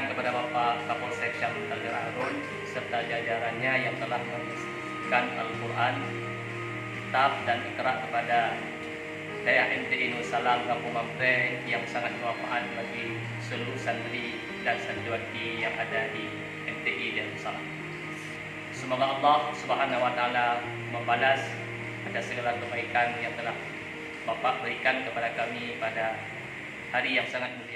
sampaikan kepada Bapak Kapolsek Syah Muntadir Harun serta jajarannya yang telah menginstruksikan Al-Quran, kitab dan ikra kepada daerah MTI Nur Salam Kampung Mamre yang sangat bermanfaat bagi seluruh santri dan santriwati yang ada di MTI Nur Salam. Semoga Allah Subhanahu wa taala membalas atas segala kebaikan yang telah Bapak berikan kepada kami pada hari yang sangat mulia